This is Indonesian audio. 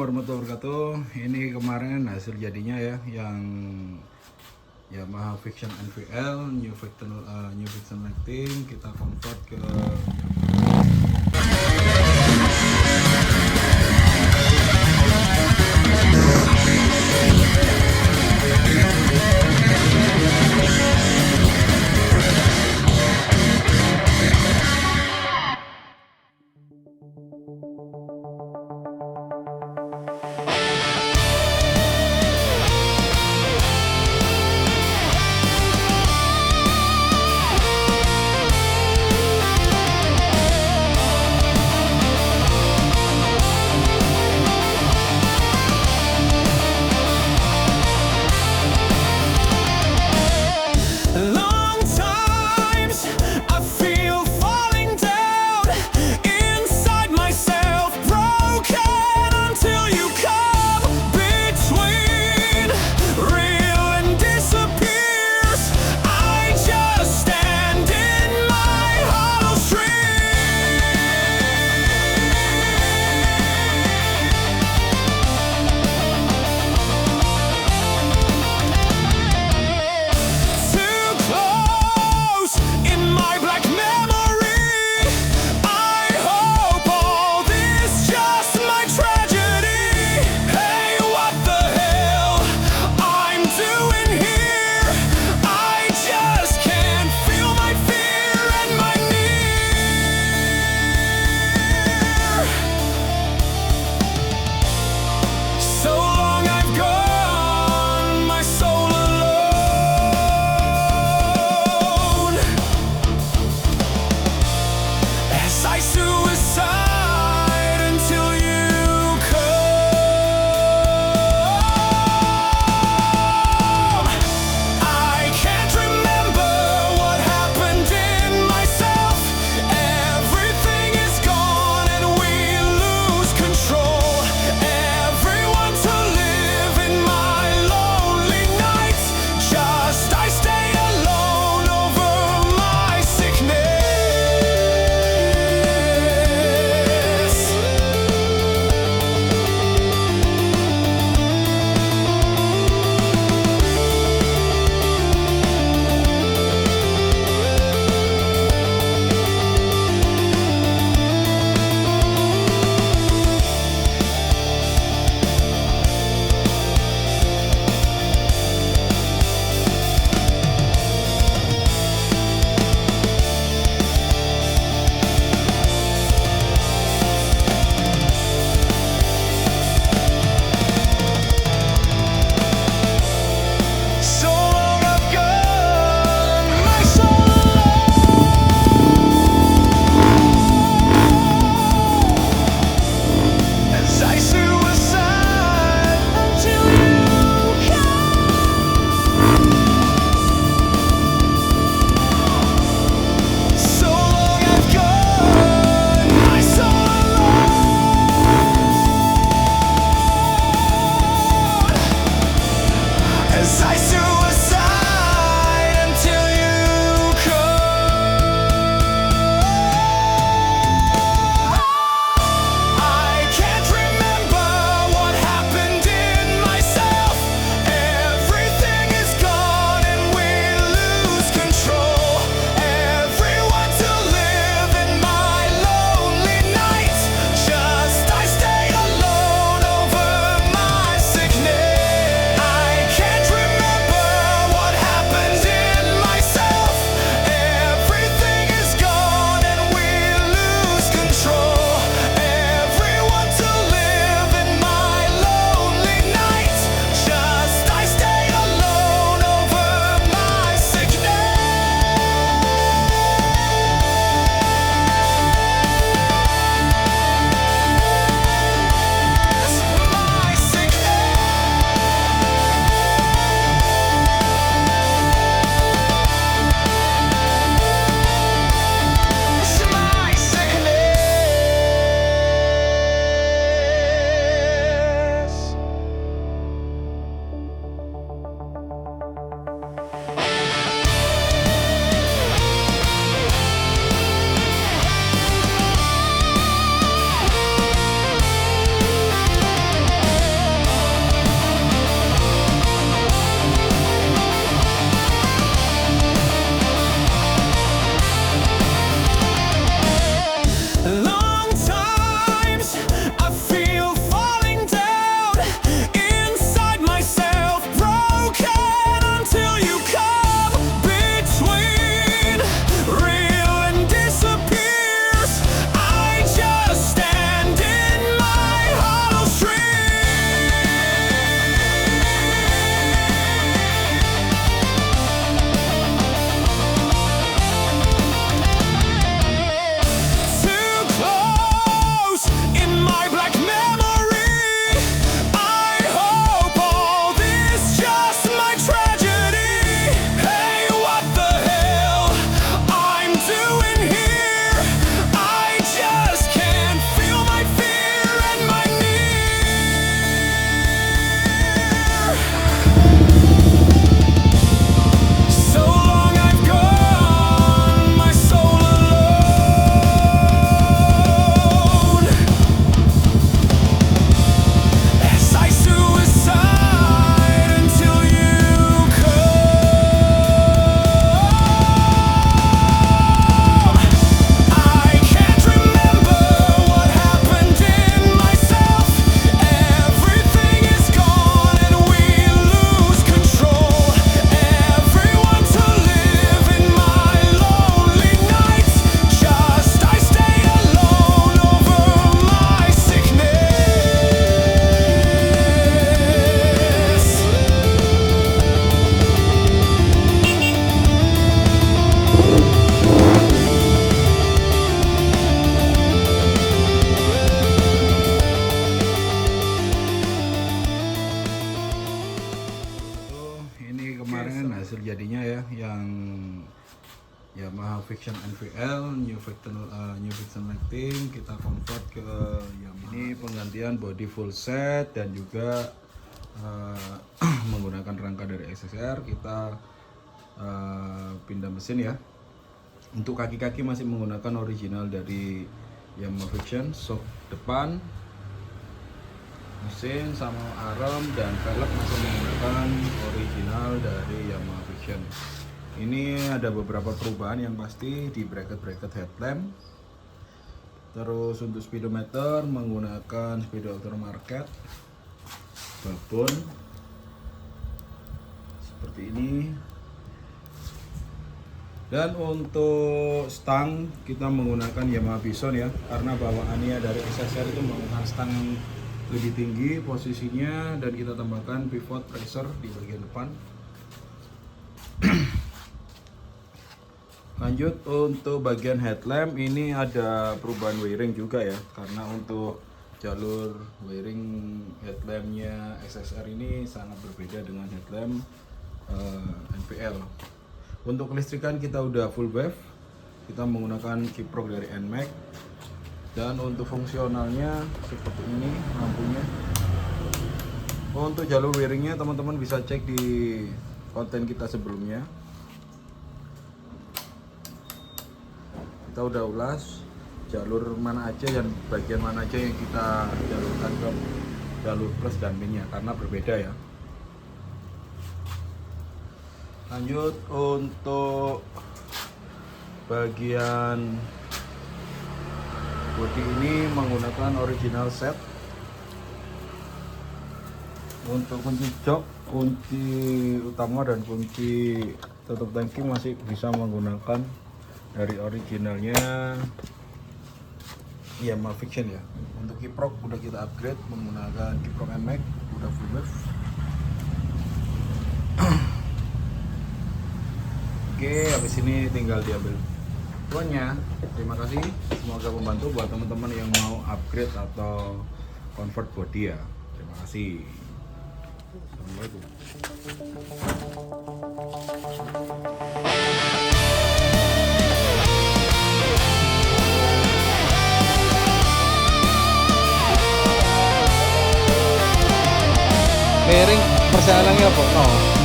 Warahmatullahi wabarakatuh. Ini kemarin hasil jadinya ya, yang Yamaha Vixion NVL new vixion lighting kita convert ke Inside myself, broken until you come. hasil jadinya ya, yang Yamaha vixion NVL new vixion lighting kita convert ke Yamaha. Ini penggantian body full set dan juga menggunakan rangka dari xsr. Kita pindah mesin ya. Untuk kaki-kaki masih menggunakan original dari Yamaha vixion, shock depan, mesin sama arm dan velg masih menggunakan original dari Yamaha vixion. Ini ada beberapa perubahan yang pasti di bracket headlamp. Terus untuk speedometer menggunakan speedometer market babon seperti ini. Dan untuk stang kita menggunakan Yamaha vixion ya, karena bawaannya dari xsr itu menggunakan stang lebih tinggi posisinya, dan kita tambahkan pivot pressure di bagian depan. Lanjut untuk bagian headlamp, ini ada perubahan wiring juga ya, karena untuk jalur wiring headlampnya xsr ini sangat berbeda dengan headlamp NVL. Untuk kelistrikan kita udah full wave, kita menggunakan kiprok dari NMAX. Dan untuk fungsionalnya seperti ini lampunya. Untuk jalur wiringnya teman-teman bisa cek di konten kita sebelumnya. Kita udah ulas jalur mana aja dan bagian mana aja yang kita jalurkan ke jalur plus dan minusnya, karena berbeda ya. Lanjut untuk bagian bodi ini menggunakan original set. Untuk kunci jok, kunci utama dan kunci tutup tangki masih bisa menggunakan dari originalnya Yamaha vixion ya. Untuk kiprok udah kita upgrade menggunakan kiprok NMAX, udah full wave. Oke, habis ini tinggal diambil tuannya. Terima kasih, semoga membantu buat teman-teman yang mau upgrade atau convert body ya. Terima kasih. Assalamualaikum. Miring persealangnya apa? No.